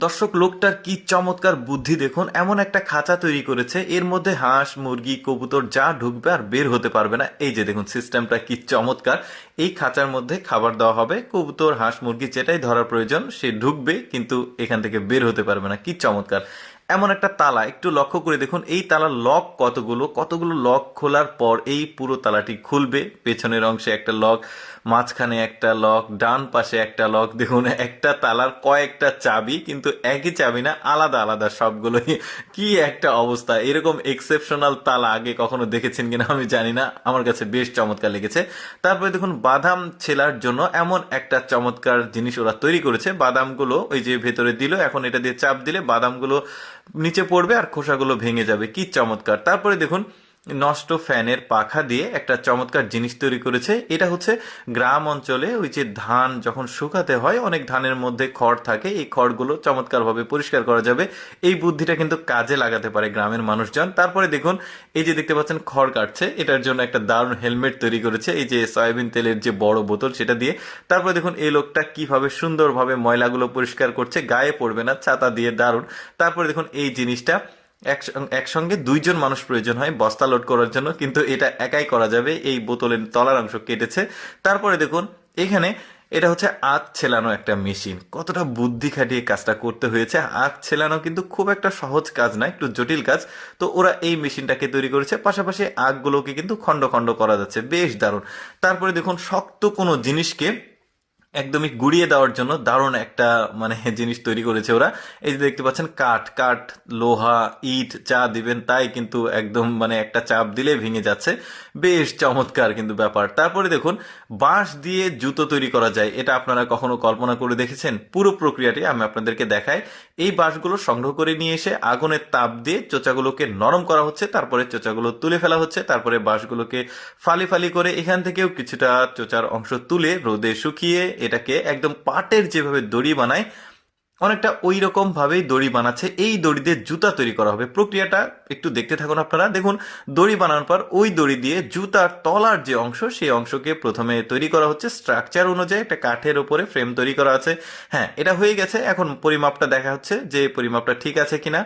দর্শক, লোকটার কি চমৎকার বুদ্ধি দেখুন। এমন একটা খাঁচা তৈরি করেছে, এর মধ্যে হাঁস মুরগি কবুতর যা ঢুকবে আর বের হতে পারবে না। এই যে দেখুন, সিস্টেমটা কি চমৎকার। এই খাঁচার মধ্যে খাবার দেওয়া হবে, কবুতর হাঁস মুরগি যেটাই ধরার প্রয়োজন সে ঢুকবে, কিন্তু এখান থেকে বের হতে পারবে না। কি চমৎকার। এমন একটা তালা, একটু লক্ষ্য করে দেখুন, এই তালার লক কতগুলো কতগুলো লক খোলার পর এই পুরো তালাটি খুলবে। পেছনের অংশে একটা লক, মাঝখানে একটা লক, ডান পাশে একটা লক। দেখুন, একটা তালার কয়েকটা চাবি, কিন্তু একই চাবি না, আলাদা আলাদা সবগুলোই। কি একটা অবস্থা! এরকম এক্সেপশনাল তালা আগে কখনো দেখেছেন কিনা আমি জানি না, আমার কাছে বেশ চমৎকার লেগেছে। তারপরে দেখুন, বাদাম ছেলার জন্য এমন একটা চমৎকার জিনিস ওরা তৈরি করেছে। বাদামগুলো ওই যে ভেতরে দিল, এখন এটা দিয়ে চাপ দিলে বাদামগুলো নিচে পড়বে আর খোসাগুলো ভেঙে যাবে। কি চমৎকার! তারপরে দেখুন, নষ্ট ফ্যানের পাখা দিয়ে একটা চমৎকার জিনিস তৈরি করেছে। এটা হচ্ছে গ্রাম অঞ্চলে ওই যে ধান যখন শুকাতে হয়, অনেক ধানের মধ্যে খড় থাকে, এই খড়গুলো চমৎকারভাবে পরিষ্কার করা যাবে। এই বুদ্ধিটা কিন্তু কাজে লাগাতে পারে গ্রামের মানুষজন। তারপরে দেখুন, এই যে দেখতে পাচ্ছেন খড় কাটছে, এটার জন্য একটা দারুণ হেলমেট তৈরি করেছে, এই যে সয়াবিন তেলের যে বড় বোতল সেটা দিয়ে। তারপরে দেখুন, এই লোকটা কিভাবে সুন্দরভাবে ময়লাগুলো পরিষ্কার করছে, গায়ে পড়বে না, ছাতা দিয়ে, দারুণ। তারপরে দেখুন, এই জিনিসটা একসঙ্গে দুইজন মানুষ প্রয়োজন হয় বস্তা লোড করার জন্য, কিন্তু এটা একাই করা যাবে। এই বোতলের তলার অংশ কেটেছে। তারপরে দেখুন, এখানে এটা হচ্ছে আখ ছেলানো একটা মেশিন। কতটা বুদ্ধি খাটিয়ে কাজটা করতে হয়েছে। আখ ছেলানো কিন্তু খুব একটা সহজ কাজ না, একটু জটিল কাজ। তো ওরা এই মেশিনটাকে তৈরি করেছে, পাশাপাশি আখগুলোকে কিন্তু খণ্ড খণ্ড করা যাচ্ছে, বেশ দারুণ। তারপরে দেখুন, শক্ত কোনো জিনিসকে একদমই গুড়িয়ে দেওয়ার জন্য দারুণ একটা জিনিস তৈরি করেছে ওরা। এই যে দেখতে পাচ্ছেন, কাঠ কাঠ, লোহা, ইট যা দিবেন তাই কিন্তু একদম একটা চাপ দিলে ভেঙে যাচ্ছে। বেশ চমৎকার কিন্তু ব্যাপার। তারপরে দেখুন, বাঁশ দিয়ে জুতো তৈরি করা যায়, এটা আপনারা কখনো কল্পনা করে দেখেছেন? পুরো প্রক্রিয়াটি আমি আপনাদেরকে দেখাই। এই বাঁশগুলো সংগ্রহ করে নিয়ে এসে আগুনের তাপ দিয়ে চোচাগুলোকে নরম করা হচ্ছে, তারপরে চোচাগুলো তুলে ফেলা হচ্ছে, তারপরে বাঁশগুলোকে ফালি ফালি করে এখান থেকেও কিছুটা চোচার অংশ তুলে রোদে শুকিয়ে এটাকে একদম পাটের যেভাবে দড়ি বানায়, অনেকটা ওই রকম ভাবেই দড়ি বানাচ্ছে। এই দড়ি দিয়ে জুতা তৈরি করা হবে। প্রক্রিয়াটা একটু দেখতে থাকুন আপনারা। দেখুন, দড়ি বানানোর পর ওই দড়ি দিয়ে জুতার তলার যে অংশ, সেই অংশকে প্রথমে তৈরি করা হচ্ছে স্ট্রাকচার অনুযায়ী। একটা কাঠের উপরে ফ্রেম তৈরি করা আছে। হ্যাঁ, এটা হয়ে গেছে। এখন পরিমাপটা দেখা হচ্ছে যে পরিমাপটা ঠিক আছে কিনা।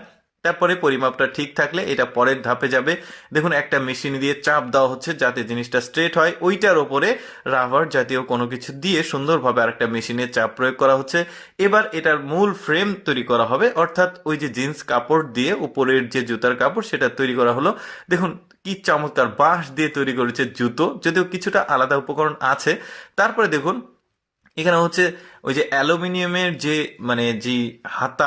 তারপরে পরিমাপটা ঠিক থাকলে এটা পরের ধাপে যাবে। দেখুন, একটা মেশিন দিয়ে চাপ দেওয়া হচ্ছে যাতে জিনিসটা স্ট্রেট হয়। ওইটার ওপরে রাবার জাতীয় কোনো কিছু দিয়ে সুন্দরভাবে আরেকটা মেশিনে চাপ প্রয়োগ করা হচ্ছে। এবার এটার মূল ফ্রেম তৈরি করা হবে, অর্থাৎ ওই যে জিন্স কাপড় দিয়ে উপরের যে জুতার কাপড় সেটা তৈরি করা হলো। দেখুন, কি চমৎকার বাঁশ দিয়ে তৈরি করেছে জুতো, যদিও কিছুটা আলাদা উপকরণ আছে। তারপরে দেখুন, এখানে হচ্ছে ওই যে অ্যালুমিনিয়ামের যে যে হাতা